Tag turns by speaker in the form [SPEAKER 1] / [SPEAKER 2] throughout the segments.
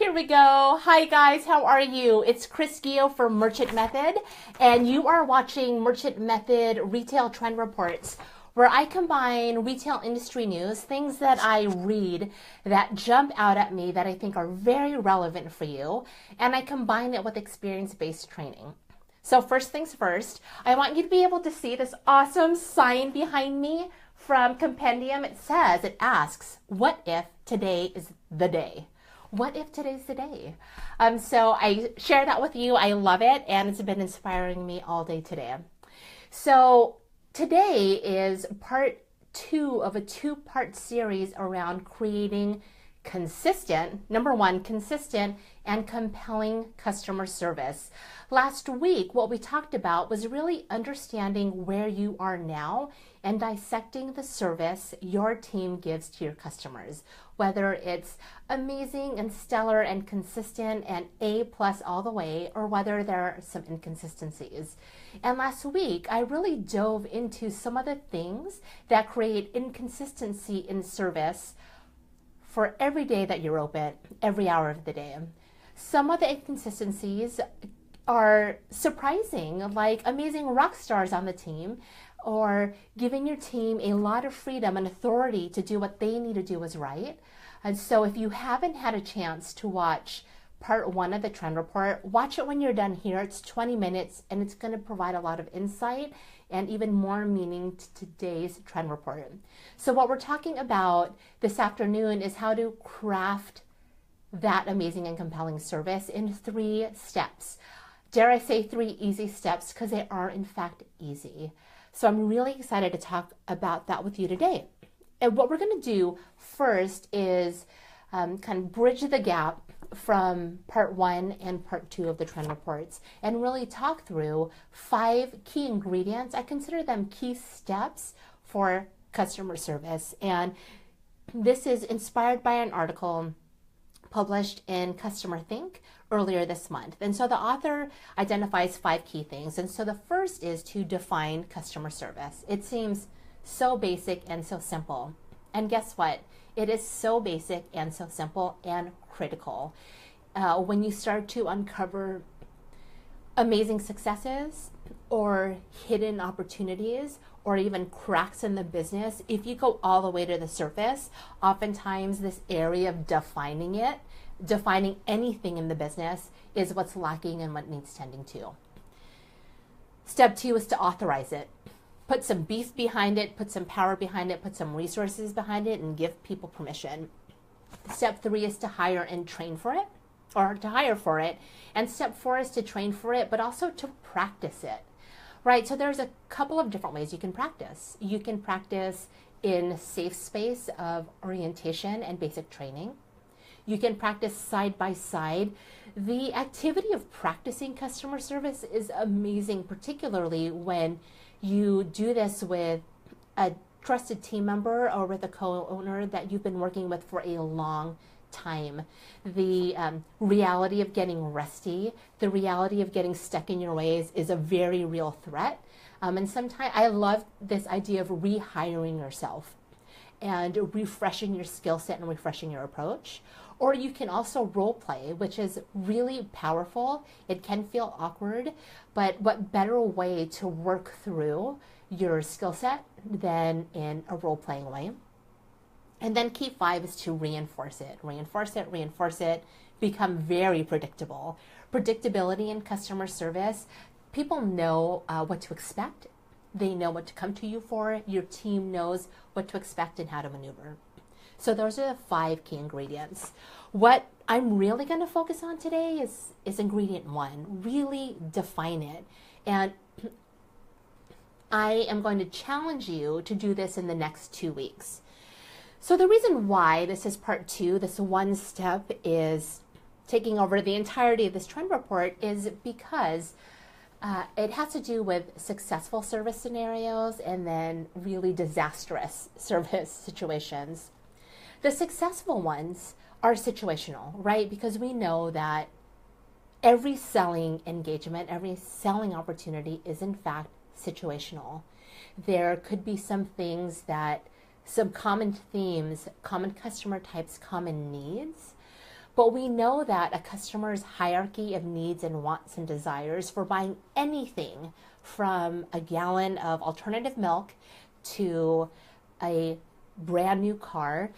[SPEAKER 1] Here we go. Hi guys, how are you? It's Chris Gio for Merchant Method, and you are watching Merchant Method Retail Trend Reports, where I combine retail industry news, things that I read that jump out at me that I think are very relevant for you, and I combine it with experience-based training. So first things first, I want you to be able to see this awesome sign behind me from Compendium. It asks, what if today is the day? What if today's the day? So I share that with you. I love it, and it's been inspiring me all day today. So today is part 2 of a 2-part series around creating number 1, consistent and compelling customer service. Last week, what we talked about was really understanding where you are now and dissecting the service your team gives to your customers, whether it's amazing and stellar and consistent and A+ all the way, or whether there are some inconsistencies. And last week, I really dove into some of the things that create inconsistency in service for every day that you're open, every hour of the day. Some of the inconsistencies are surprising, like amazing rock stars on the team, or giving your team a lot of freedom and authority to do what they need to do is right. And so if you haven't had a chance to watch part 1 of the trend report, watch it when you're done here. It's 20 minutes and it's going to provide a lot of insight and even more meaning to today's trend report. So what we're talking about this afternoon is how to craft that amazing and compelling service in 3 steps. Dare I say 3 easy steps, because they are in fact easy. So I'm really excited to talk about that with you today. And what we're going to do first is kind of bridge the gap from part 1 and part 2 of the trend reports and really talk through 5 key ingredients. I consider them key steps for customer service. And this is inspired by an article published in Customer Think earlier this month. And so the author identifies 5 key things. And so the first is to define customer service. It seems so basic and so simple. And guess what? It is so basic and so simple and critical. When you start to uncover amazing successes or hidden opportunities or even cracks in the business, if you go all the way to the surface, oftentimes this area of defining anything in the business is what's lacking and what needs tending to. Step 2 is to authorize it. Put some beef behind it, put some power behind it, put some resources behind it, and give people permission. Step 3 is to hire and train for it, or to hire for it. And step 4 is to train for it, but also to practice it. Right, so there's a couple of different ways you can practice. You can practice in a safe space of orientation and basic training. You can practice side by side. The activity of practicing customer service is amazing, particularly when you do this with a trusted team member or with a co-owner that you've been working with for a long time. The reality of getting rusty, the reality of getting stuck in your ways is a very real threat. And sometimes I love this idea of rehiring yourself and refreshing your skill set and refreshing your approach. Or you can also role play, which is really powerful. It can feel awkward, but what better way to work through your skill set than in a role-playing way? And then key 5 is to reinforce it. Reinforce it, reinforce it, become very predictable. Predictability in customer service, people know what to expect. They know what to come to you for. Your team knows what to expect and how to maneuver. So those are the 5 key ingredients. What I'm really going to focus on today is ingredient 1. Really define it. And I am going to challenge you to do this in the next 2 weeks. So the reason why this is part 2, this 1 step is taking over the entirety of this trend report, is because it has to do with successful service scenarios and then really disastrous service situations. The successful ones are situational, right? Because we know that every selling engagement, every selling opportunity is in fact situational. There could be some things that, some common themes, common customer types, common needs, But we know that a customer's hierarchy of needs and wants and desires for buying anything from a gallon of alternative milk to a brand new car,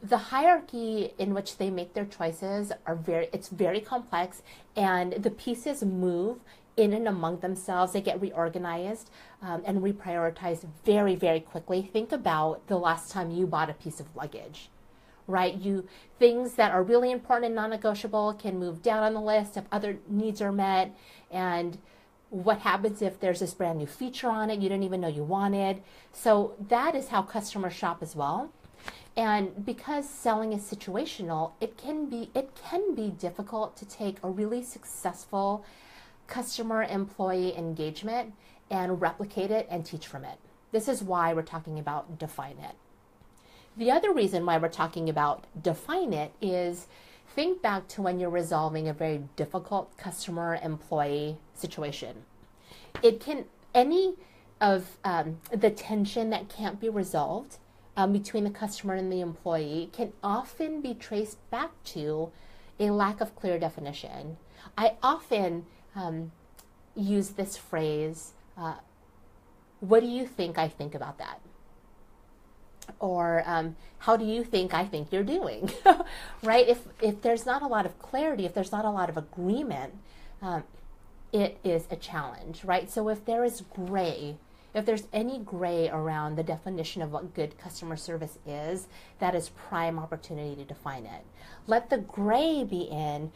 [SPEAKER 1] the hierarchy in which they make their choices it's very complex, and the pieces move in and among themselves. They get reorganized and reprioritized very, very quickly. Think about the last time you bought a piece of luggage, right? Things that are really important and non-negotiable can move down on the list if other needs are met. And what happens if there's this brand new feature on it you didn't even know you wanted? So that is how customers shop as well. And because selling is situational, it can be difficult to take a really successful customer-employee engagement and replicate it and teach from it. This is why we're talking about define it. The other reason why we're talking about define it is think back to when you're resolving a very difficult customer-employee situation. Any of the tension that can't be resolved between the customer and the employee can often be traced back to a lack of clear definition. I often use this phrase, what do you think I think about that? Or how do you think I think you're doing? Right? If there's not a lot of clarity, if there's not a lot of agreement, it is a challenge, right? So if there's any gray around the definition of what good customer service is, that is prime opportunity to define it. Let the gray be in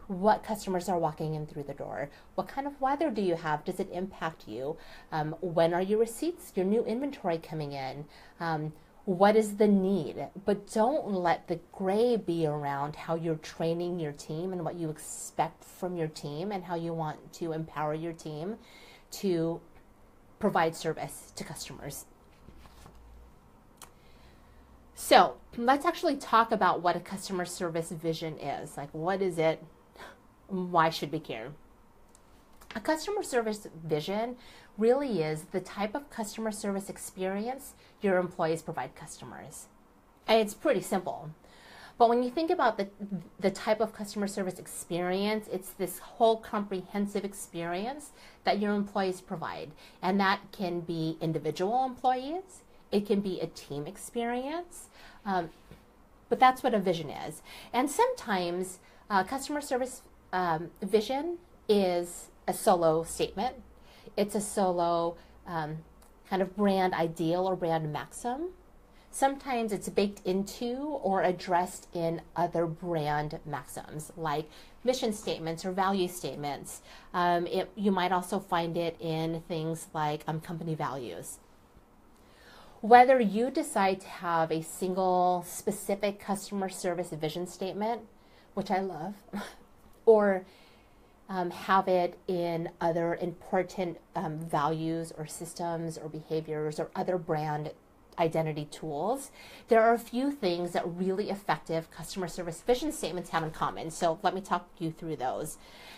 [SPEAKER 1] what customers are walking in through the door. What kind of weather do you have? Does it impact you? When are your receipts, your new inventory coming in? What is the need? But don't let the gray be around how you're training your team and what you expect from your team and how you want to empower your team to provide service to customers. So let's actually talk about what a customer service vision is. Like, what is it? Why should we care? A customer service vision really is the type of customer service experience your employees provide customers. And it's pretty simple. But when you think about the type of customer service experience, it's this whole comprehensive experience that your employees provide. And that can be individual employees. It can be a team experience. But that's what a vision is. And sometimes customer service vision is a solo statement. It's a solo kind of brand ideal or brand maxim. Sometimes it's baked into or addressed in other brand maxims like mission statements or value statements. You might also find it in things like company values. Whether you decide to have a single specific customer service vision statement, which I love, or have it in other important values or systems or behaviors or other brand identity tools, there are a few things that really effective customer service vision statements have in common. So let me talk you through those.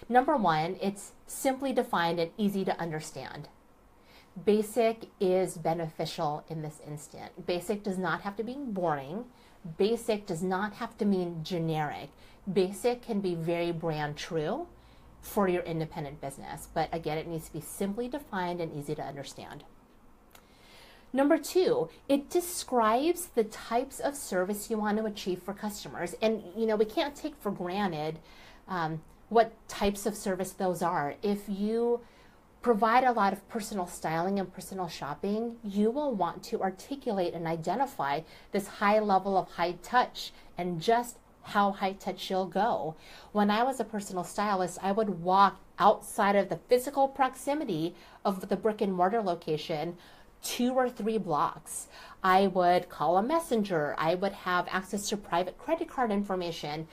[SPEAKER 1] Number one, it's simply defined and easy to understand. Basic is beneficial in this instant. Basic does not have to be boring. Basic does not have to mean generic. Basic can be very brand true for your independent business. But again, it needs to be simply defined and easy to understand. Number two, it describes the types of service you want to achieve for customers. And, we can't take for granted what types of service those are. If you provide a lot of personal styling and personal shopping, you will want to articulate and identify this high level of high touch and just how high touch you'll go. When I was a personal stylist, I would walk outside of the physical proximity of the brick and mortar location 2 or 3 blocks. I would call a messenger. I would have access to private credit card information.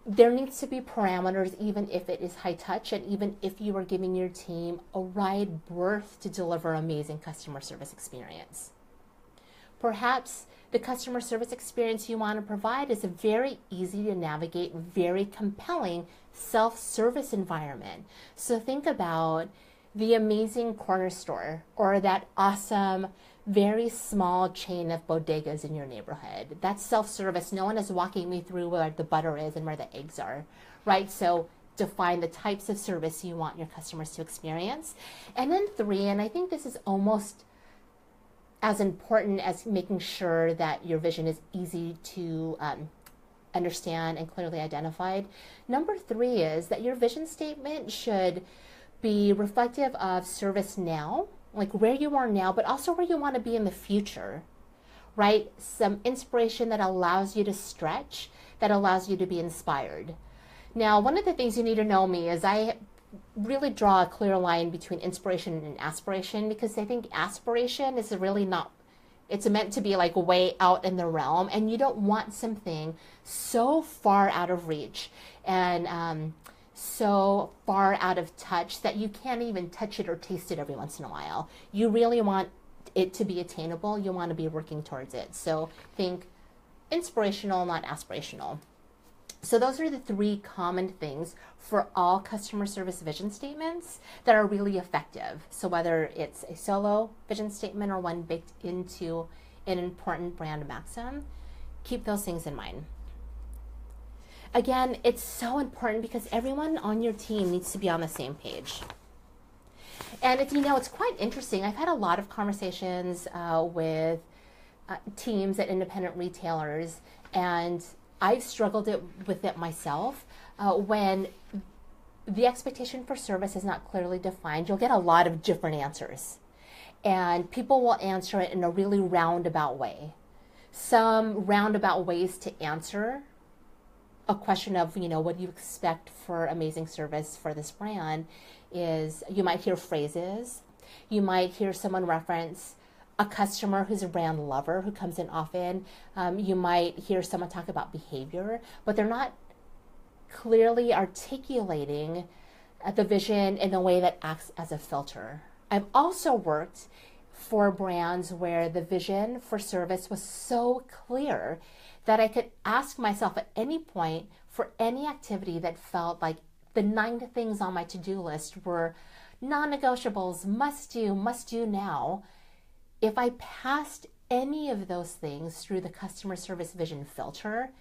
[SPEAKER 1] There needs to be parameters, even if it is high touch and even if you are giving your team a wide berth to deliver amazing customer service experience. Perhaps the customer service experience you want to provide is a very easy to navigate, very compelling self-service environment. So think about the amazing corner store or that awesome very small chain of bodegas in your neighborhood. That's self-service. No one is walking me through where the butter is and where the eggs are, right? So define the types of service you want your customers to experience. And then 3, and I think this is almost as important as making sure that your vision is easy to understand and clearly identified. Number 3 is that your vision statement should be reflective of service now, like where you are now, but also where you want to be in the future, right? Some inspiration that allows you to stretch, that allows you to be inspired. Now, one of the things you need to know me is I really draw a clear line between inspiration and aspiration, because I think aspiration is really not, it's meant to be like way out in the realm, and you don't want something so far out of reach and so far out of touch that you can't even touch it or taste it every once in a while. You really want it to be attainable. You want to be working towards it. So think inspirational, not aspirational. So those are the 3 common things for all customer service vision statements that are really effective. So whether it's a solo vision statement or one baked into an important brand maxim, keep those things in mind. Again, it's so important because everyone on your team needs to be on the same page. And if you know, it's quite interesting. I've had a lot of conversations with teams at independent retailers, and I've struggled with it myself. When the expectation for service is not clearly defined, you'll get a lot of different answers. And people will answer it in a really roundabout way. Some roundabout ways to answer a question of, what do you expect for amazing service for this brand is you might hear phrases. You might hear someone reference a customer who's a brand lover who comes in often. You might hear someone talk about behavior, but they're not clearly articulating the vision in a way that acts as a filter. I've also worked for brands where the vision for service was so clear that I could ask myself at any point for any activity that felt like the 9 things on my to-do list were non-negotiables, must do now. If I passed any of those things through the customer service vision filter,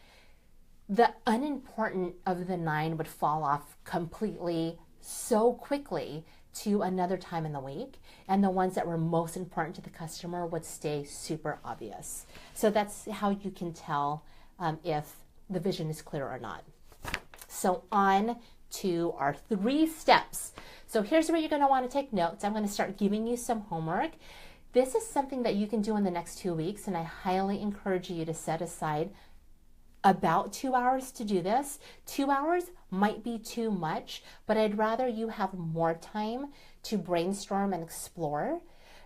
[SPEAKER 1] the unimportant of the 9 would fall off completely so quickly to another time in the week, and the ones that were most important to the customer would stay super obvious. So that's how you can tell if the vision is clear or not. So on to our 3 steps. So here's where you're going to want to take notes. I'm going to start giving you some homework. This is something that you can do in the next 2 weeks, and I highly encourage you to set aside about 2 hours to do this. 2 hours might be too much, but I'd rather you have more time to brainstorm and explore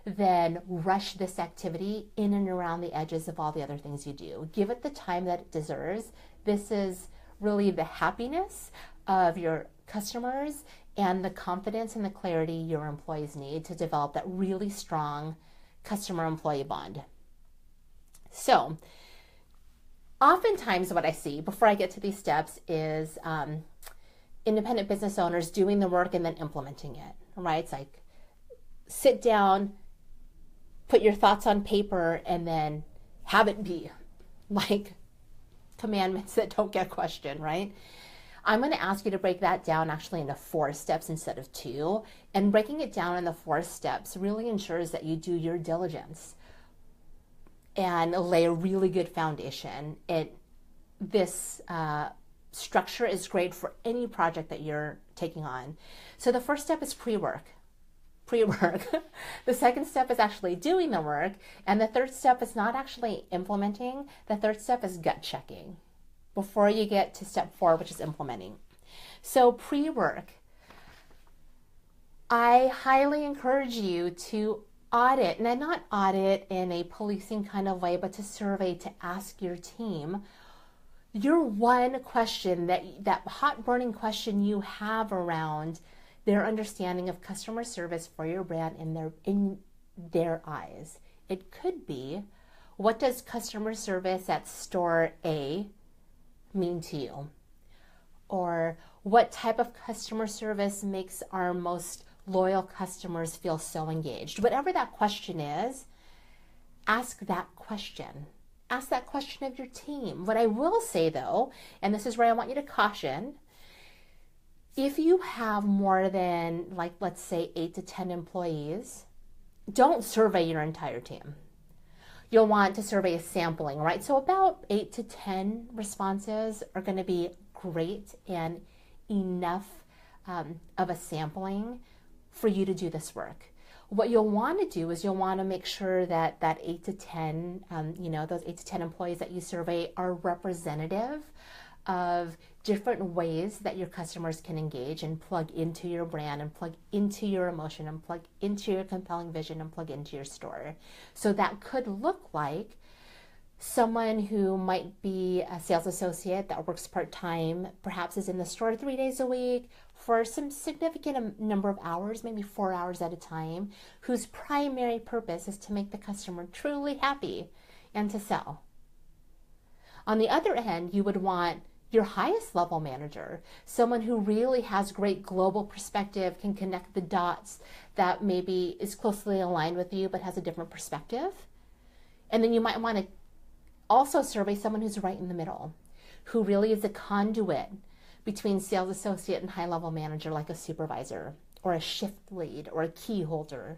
[SPEAKER 1] than rush this activity in and around the edges of all the other things you do. Give it the time that it deserves. This is really the happiness of your customers and the confidence and the clarity your employees need to develop that really strong customer-employee bond. So, oftentimes what I see before I get to these steps is independent business owners doing the work and then implementing it, right? It's like sit down, put your thoughts on paper, and then have it be like commandments that don't get questioned, right? I'm going to ask you to break that down actually into 4 steps instead of 2. And breaking it down into 4 steps really ensures that you do your diligence and lay a really good foundation. This structure is great for any project that you're taking on. So the first step is pre-work. The second step is actually doing the work. And the third step is not actually implementing. The third step is gut checking before you get to step 4, which is implementing. So pre-work, I highly encourage you to audit, and not audit in a policing kind of way, but to survey, to ask your team your one question, that hot burning question you have around their understanding of customer service for your brand in their eyes. It could be, what does customer service at store A mean to you? Or what type of customer service makes our most loyal customers feel so engaged? Whatever that question is, ask that question. Ask that question of your team. What I will say though, and this is where I want you to caution, if you have more than, like, let's say 8 to 10 employees, don't survey your entire team. You'll want to survey a sampling, right? So about 8 to 10 responses are going to be great and enough of a sampling for you to do this work. What you'll want to do is you'll want to make sure that that 8 to 10, those 8 to 10 employees that you survey are representative of different ways that your customers can engage and plug into your brand and plug into your emotion and plug into your compelling vision and plug into your store. So that could look like someone who might be a sales associate that works part-time, perhaps is in the store 3 days a week for some significant number of hours, maybe 4 hours at a time, whose primary purpose is to make the customer truly happy and to sell. On the other end, you would want your highest level manager, someone who really has great global perspective, can connect the dots, that maybe is closely aligned with you but has a different perspective. And then you might want to also survey someone who's right in the middle, who really is a conduit between sales associate and high level manager, like a supervisor or a shift lead or a key holder.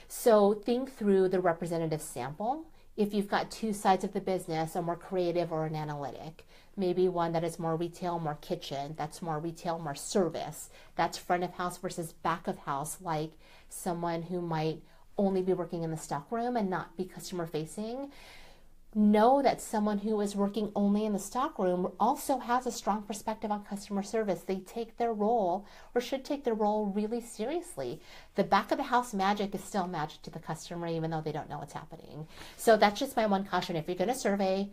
[SPEAKER 1] So think through the representative sample. If you've got two sides of the business, a more creative or an analytic, maybe one that is more retail, more kitchen, that's more retail, more service, that's front of house versus back of house, like someone who might only be working in the stock room and not be customer facing. Know that someone who is working only in the stock room also has a strong perspective on customer service. They take their role, or should take their role, really seriously. The back of the house magic is still magic to the customer, even though they don't know what's happening. So that's just my one caution. If you're going to survey,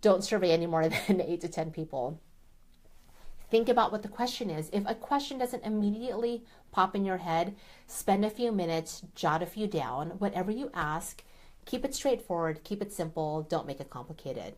[SPEAKER 1] don't survey any more than 8 to 10 people. Think about what the question is. If a question doesn't immediately pop in your head, spend a few minutes, jot a few down. Whatever you ask, keep it straightforward, keep it simple, don't make it complicated.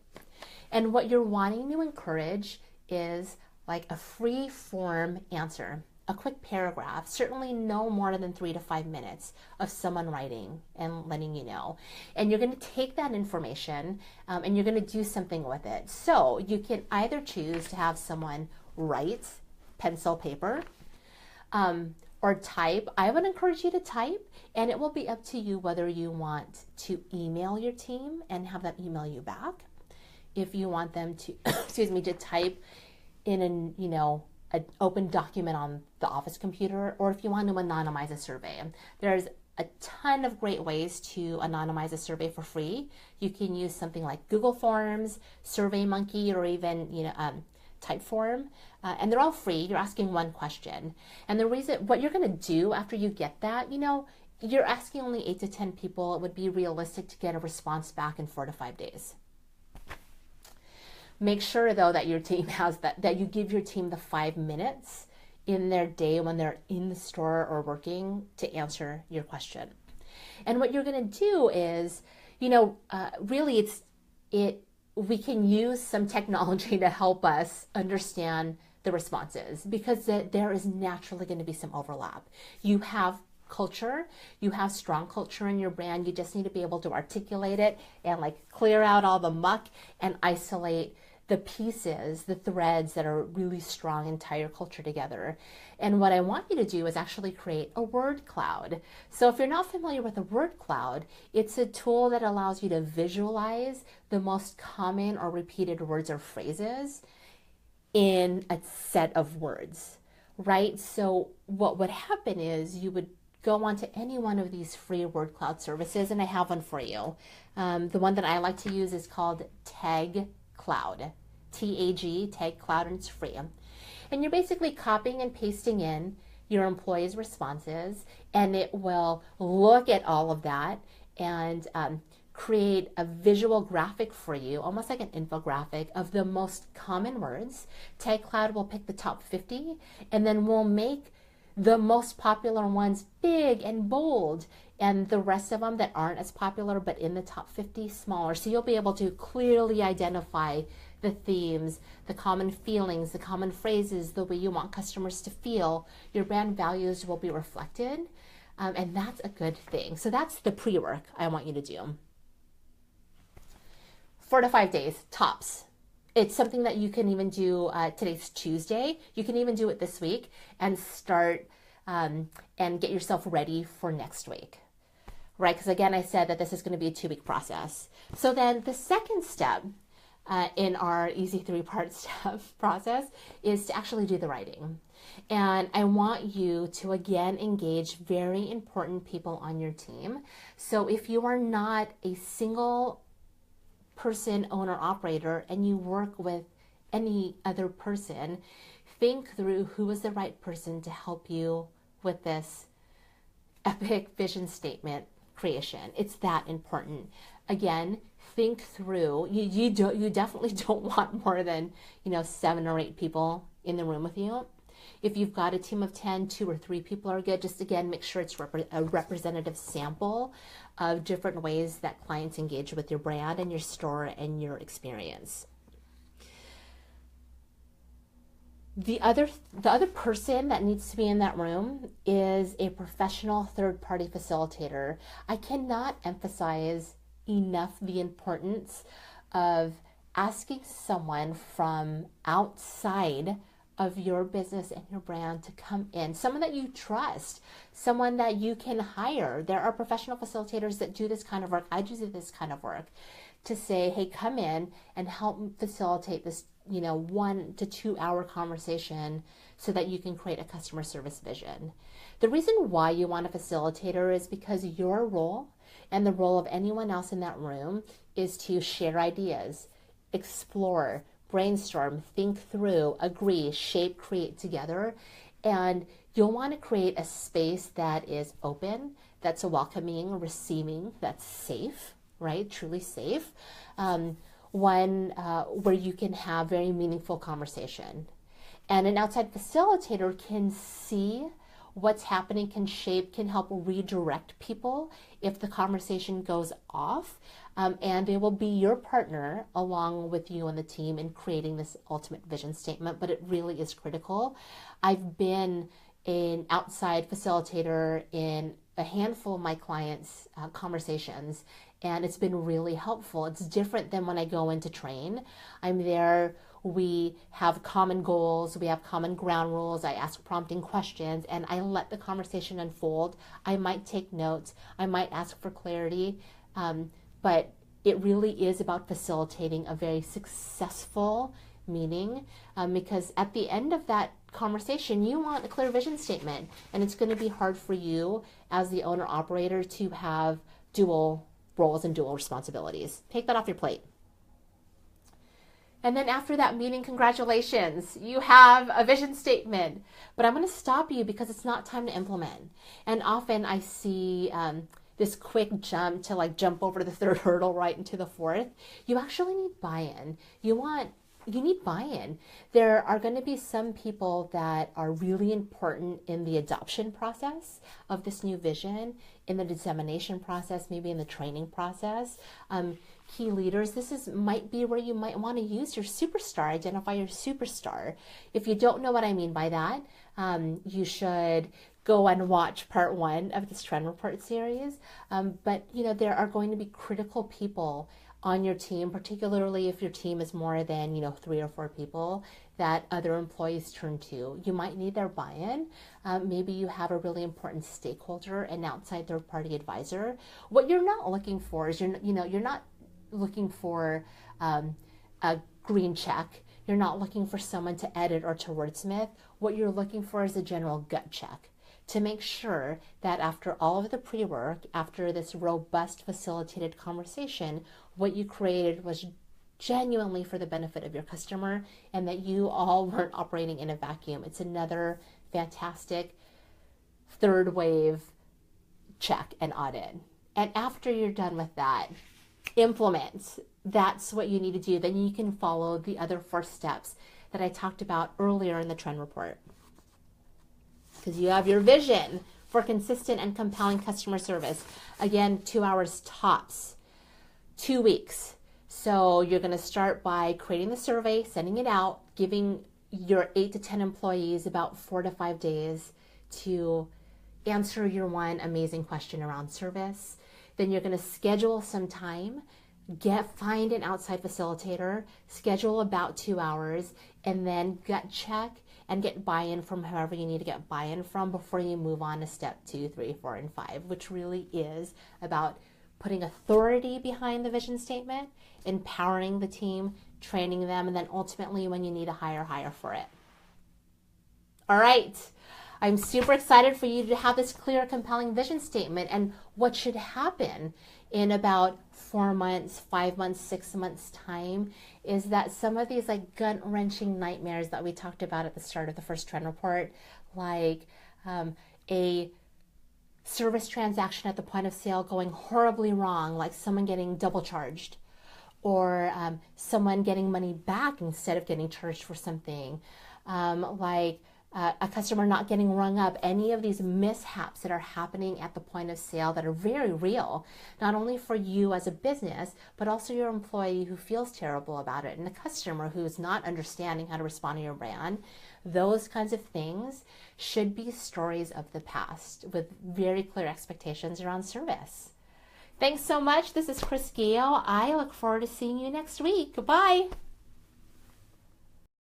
[SPEAKER 1] And what you're wanting to encourage is like a free form answer, a quick paragraph, certainly no more than 3 to 5 minutes of someone writing and letting you know. And you're going to take that information and you're going to do something with it. So you can either choose to have someone write, pencil, paper, or type. I would encourage you to type, and it will be up to you whether you want to email your team and have them email you back. If you want them to, to type in an open document on the office computer, or if you want to anonymize a survey. There's a ton of great ways to anonymize a survey for free. You can use something like Google Forms, SurveyMonkey, or even Typeform, and they're all free. You're asking one question, and the reason, what you're going to do after you get that, you're asking only 8 to 10 people. It would be realistic to get a response back in 4 to 5 days. Make sure though that your team has that you give your team the 5 minutes in their day when they're in the store or working to answer your question. And what you're going to do is, really we can use some technology to help us understand the responses, because there is naturally going to be some overlap. You have culture, you have strong culture in your brand. You just need to be able to articulate it and clear out all the muck and isolate the pieces, the threads that are really strong and tie your culture together. And what I want you to do is actually create a word cloud. So if you're not familiar with a word cloud, it's a tool that allows you to visualize the most common or repeated words or phrases in a set of words, right? So what would happen is you would go onto any one of these free word cloud services, and I have one for you. The one that I like to use is called Tag Cloud, T-A-G, Tag Cloud, and it's free. And you're basically copying and pasting in your employees' responses, and it will look at all of that and create a visual graphic for you, almost like an infographic of the most common words. Tag Cloud will pick the top 50, and then we'll make the most popular ones big and bold, and the rest of them that aren't as popular but in the top 50 smaller. So you'll be able to clearly identify the themes, the common feelings, the common phrases, the way you want customers to feel. Your brand values will be reflected, and that's a good thing. So that's the pre-work I want you to do. 4 to 5 days, tops. It's something that you can even do, today's Tuesday. You can even do it this week and start and get yourself ready for next week, right? Because again, I said that this is going to be a 2-week process. So then the second step in our easy 3-part step process is to actually do the writing. And I want you to again engage very important people on your team. So if you are not a single person owner operator and you work with any other person, think through who is the right person to help you with this epic vision statement creation. It's that important. Again, think through. You definitely don't want more than 7 or 8 people in the room with you. If you've got a team of 10, 2 or 3 people are good. Just again, make sure it's a representative sample of different ways that clients engage with your brand and your store and your experience. The other person that needs to be in that room is a professional third-party facilitator. I cannot emphasize enough the importance of asking someone from outside of your business and your brand to come in, someone that you trust, someone that you can hire. There are professional facilitators that do this kind of work. I do this kind of work to say, hey, come in and help facilitate this 1 to 2 hour conversation so that you can create a customer service vision. The reason why you want a facilitator is because your role and the role of anyone else in that room is to share ideas, explore, brainstorm, think through, agree, shape, create together. And you'll want to create a space that is open, that's welcoming, receiving, that's safe, right? Truly safe. One where you can have very meaningful conversation. And an outside facilitator can see what's happening, can shape, can help redirect people if the conversation goes off. And they will be your partner along with you and the team in creating this ultimate vision statement, but it really is critical. I've been an outside facilitator in a handful of my clients' conversations, and it's been really helpful. It's different than when I go in to train. I'm there, we have common goals, we have common ground rules, I ask prompting questions, and I let the conversation unfold. I might take notes, I might ask for clarity, but it really is about facilitating a very successful meeting, because at the end of that conversation, you want a clear vision statement, and it's going to be hard for you as the owner operator to have dual roles and dual responsibilities. Take that off your plate. And then after that meeting, congratulations, you have a vision statement. But I'm going to stop you because it's not time to implement. And often I see this quick jump to jump over the 3rd hurdle right into the 4th. You actually need buy-in. You need buy-in. There are going to be some people that are really important in the adoption process of this new vision, in the dissemination process, maybe in the training process. Key leaders, might be where you might want to use your superstar, identify your superstar. If you don't know what I mean by that, you should go and watch part 1 of this Trend Report series. But there are going to be critical people on your team, particularly if your team is more than 3 or 4 people that other employees turn to. You might need their buy-in. Maybe you have a really important stakeholder, an outside third-party advisor. What you're not looking for is you're not looking for a green check. You're not looking for someone to edit or to wordsmith. What you're looking for is a general gut check to make sure that after all of the pre-work, after this robust facilitated conversation, what you created was genuinely for the benefit of your customer and that you all weren't operating in a vacuum. It's another fantastic 3rd wave check and audit. And after you're done with that, implement. That's what you need to do. Then you can follow the other 4 steps that I talked about earlier in the Trend Report. Because you have your vision for consistent and compelling customer service. Again, 2 hours tops, 2 weeks. So you're going to start by creating the survey, sending it out, giving your 8 to 10 employees about 4 to 5 days to answer your one amazing question around service. Then you're going to schedule some time find an outside facilitator, schedule about 2 hours, and then gut check and get buy-in from whoever you need to get buy-in from before you move on to step 2, 3, 4, and 5, which really is about putting authority behind the vision statement, empowering the team, training them, and then ultimately when you need to hire for it. All right. I'm super excited for you to have this clear, compelling vision statement. And what should happen in about 4 months, 5 months, 6 months time is that some of these like gut-wrenching nightmares that we talked about at the start of the first trend report, like a service transaction at the point of sale going horribly wrong, like someone getting double charged, or someone getting money back instead of getting charged for something, like a customer not getting rung up, any of these mishaps that are happening at the point of sale that are very real, not only for you as a business, but also your employee who feels terrible about it and the customer who's not understanding how to respond to your brand. Those kinds of things should be stories of the past with very clear expectations around service. Thanks so much. This is Chris Gale. I look forward to seeing you next week. Bye.